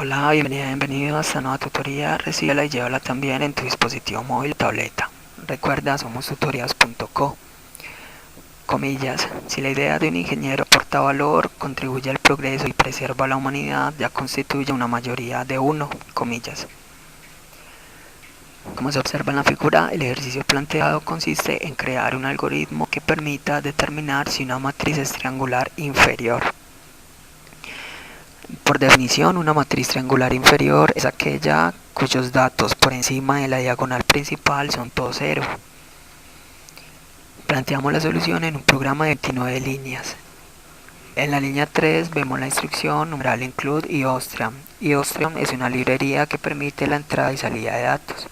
Hola, bienvenido a esta nueva tutoría. Recíbela y llévala también en tu dispositivo móvil o tableta. Recuerda, somos tutorías.co. Comillas, si la idea de un ingeniero aporta valor, contribuye al progreso y preserva a la humanidad, ya constituye una mayoría de uno, comillas. Como se observa en la figura, el ejercicio planteado consiste en crear un algoritmo que permita determinar si una matriz es triangular inferior. Por definición, una matriz triangular inferior es aquella cuyos datos por encima de la diagonal principal son todos cero. Planteamos la solución en un programa de 29 líneas. En la línea 3 vemos la instrucción numeral include iostream. Iostream es una librería que permite la entrada y salida de datos.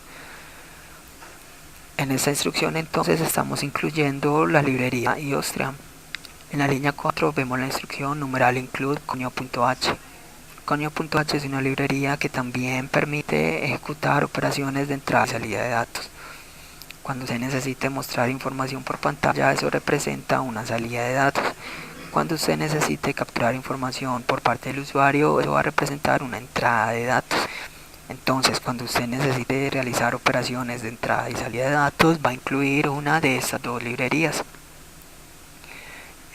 En esta instrucción entonces estamos incluyendo la librería iostream. En la línea 4 vemos la instrucción numeral include conio.h. Conio.h es una librería que también permite ejecutar operaciones de entrada y salida de datos. Cuando se necesite mostrar información por pantalla, eso representa una salida de datos. Cuando usted necesite capturar información por parte del usuario, eso va a representar una entrada de datos. Entonces, cuando usted necesite realizar operaciones de entrada y salida de datos, va a incluir una de estas dos librerías.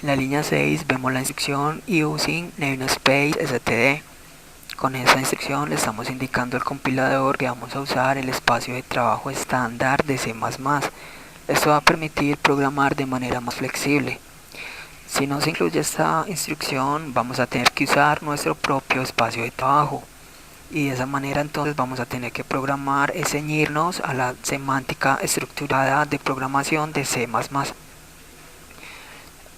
En la línea 6 vemos la instrucción using namespace std. Con esta instrucción le estamos indicando al compilador que vamos a usar el espacio de trabajo estándar de C++. Esto va a permitir programar de manera más flexible. Si no se incluye esta instrucción, vamos a tener que usar nuestro propio espacio de trabajo. Y de esa manera entonces vamos a tener que programar y ceñirnos a la semántica estructurada de programación de C++.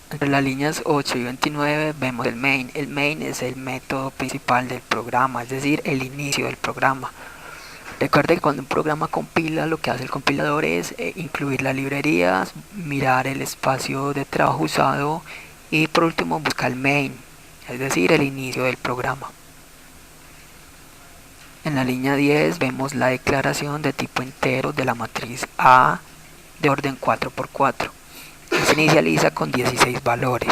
Entre las líneas 8 y 29 vemos el main. El main es el método principal del programa, es decir, el inicio del programa. Recuerde que cuando un programa compila, lo que hace el compilador es incluir las librerías, mirar el espacio de trabajo usado y por último buscar el main, es decir, el inicio del programa. En la línea 10 vemos la declaración de tipo entero de la matriz A de orden 4×4. Se inicializa con 16 valores.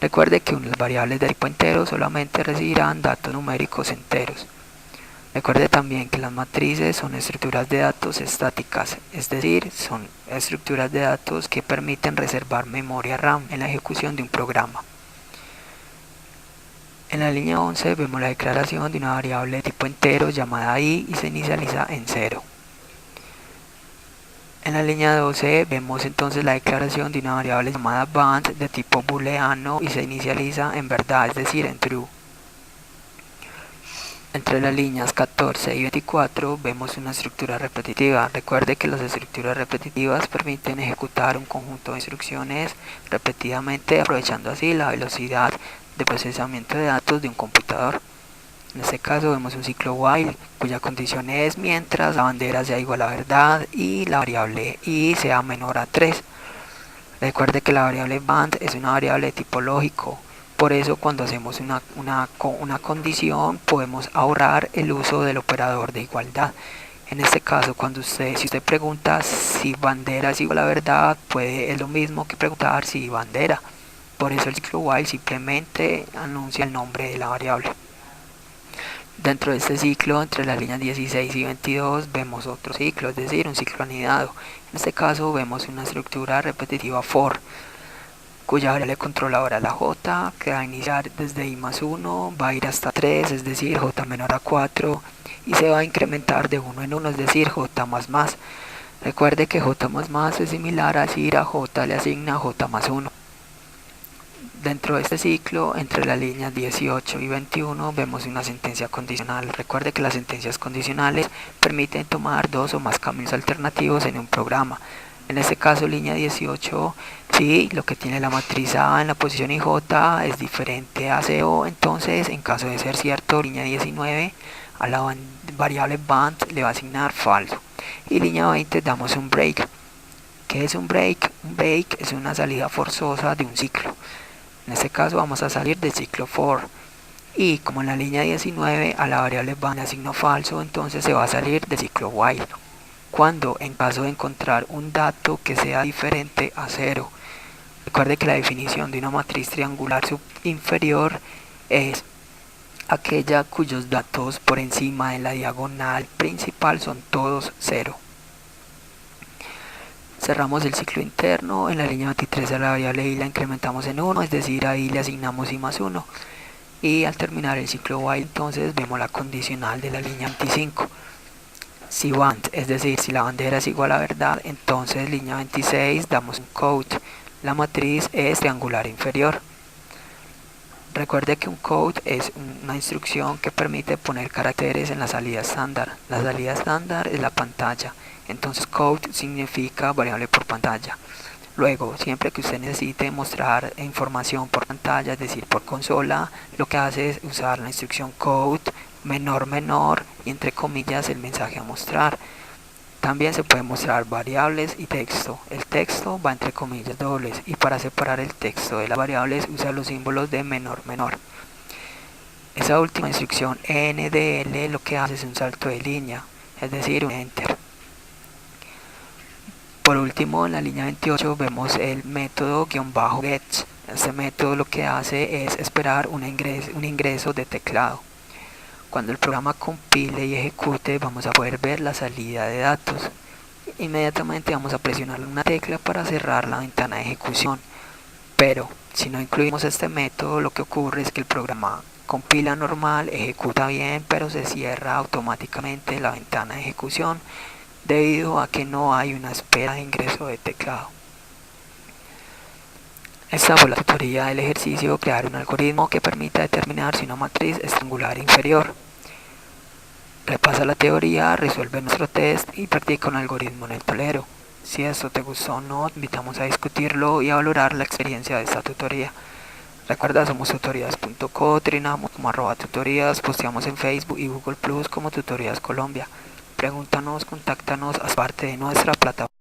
Recuerde que las variables de tipo entero solamente recibirán datos numéricos enteros. Recuerde también que las matrices son estructuras de datos estáticas, es decir, son estructuras de datos que permiten reservar memoria RAM en la ejecución de un programa. En la línea 11 vemos la declaración de una variable de tipo entero llamada i y se inicializa en 0. En la línea 12 vemos entonces la declaración de una variable llamada band de tipo booleano y se inicializa en verdad, es decir, en true. Entre las líneas 14 y 24 vemos una estructura repetitiva. Recuerde que las estructuras repetitivas permiten ejecutar un conjunto de instrucciones repetidamente, aprovechando así la velocidad de procesamiento de datos de un computador. En este caso vemos un ciclo while cuya condición es mientras la bandera sea igual a verdad y la variable i sea menor a 3. Recuerde que la variable band es una variable de tipo lógico, por eso cuando hacemos una condición podemos ahorrar el uso del operador de igualdad. En este caso, si usted pregunta si bandera es igual a verdad, es lo mismo que preguntar si bandera. Por eso el ciclo while simplemente anuncia el nombre de la variable. Dentro de este ciclo, entre las líneas 16 y 22, vemos otro ciclo, es decir, un ciclo anidado. En este caso vemos una estructura repetitiva for, cuya variable controladora es la j, que va a iniciar desde i más 1, va a ir hasta 3, es decir, j menor a 4, y se va a incrementar de 1 en 1, es decir, j más más. Recuerde que j más más es similar a decir a j le asigna j más 1. Dentro de este ciclo, entre las líneas 18 y 21, vemos una sentencia condicional. Recuerde que las sentencias condicionales permiten tomar dos o más caminos alternativos en un programa. En este caso, línea 18, si lo que tiene la matriz A en la posición IJ es diferente a CO, entonces, en caso de ser cierto, línea 19, a la variable band le va a asignar falso. Y línea 20 damos un break. ¿Qué es un break? Un break es una salida forzosa de un ciclo. En este caso vamos a salir del ciclo for y como en la línea 19 a la variable band le asigno falso, entonces se va a salir del ciclo while. Cuando en caso de encontrar un dato que sea diferente a 0, recuerde que la definición de una matriz triangular inferior es aquella cuyos datos por encima de la diagonal principal son todos 0. Cerramos el ciclo interno. En la línea 23 a la variable i la incrementamos en 1, es decir, ahí le asignamos i más 1. Y al terminar el ciclo while, entonces vemos la condicional de la línea 25. Si want, es decir, si la bandera es igual a verdad, entonces línea 26 damos un code. La matriz es triangular inferior. Recuerde que un code es una instrucción que permite poner caracteres en la salida estándar. La salida estándar es la pantalla, entonces code significa variable por pantalla. Luego, siempre que usted necesite mostrar información por pantalla, es decir, por consola, lo que hace es usar la instrucción code menor y entre comillas el mensaje a mostrar. También se puede mostrar variables y texto. El texto va entre comillas dobles y para separar el texto de las variables usa los símbolos de menor. Esa última instrucción NDL lo que hace es un salto de línea, es decir, un enter. Por último, en la línea 28 vemos el método -get. Este método lo que hace es esperar un ingreso de teclado. Cuando el programa compile y ejecute, vamos a poder ver la salida de datos. Inmediatamente vamos a presionar una tecla para cerrar la ventana de ejecución. Pero si no incluimos este método, lo que ocurre es que el programa compila normal, ejecuta bien, pero se cierra automáticamente la ventana de ejecución debido a que no hay una espera de ingreso de teclado. Esta fue la tutoría del ejercicio: crear un algoritmo que permita determinar si una matriz es triangular inferior. Repasa la teoría, resuelve nuestro test y practica un algoritmo en el tablero. Si esto te gustó o no, te invitamos a discutirlo y a valorar la experiencia de esta tutoría. Recuerda, somos tutorías.co, trinamos como @tutorías, posteamos en Facebook y Google Plus como Tutorías Colombia. Pregúntanos, contáctanos, haz parte de nuestra plataforma.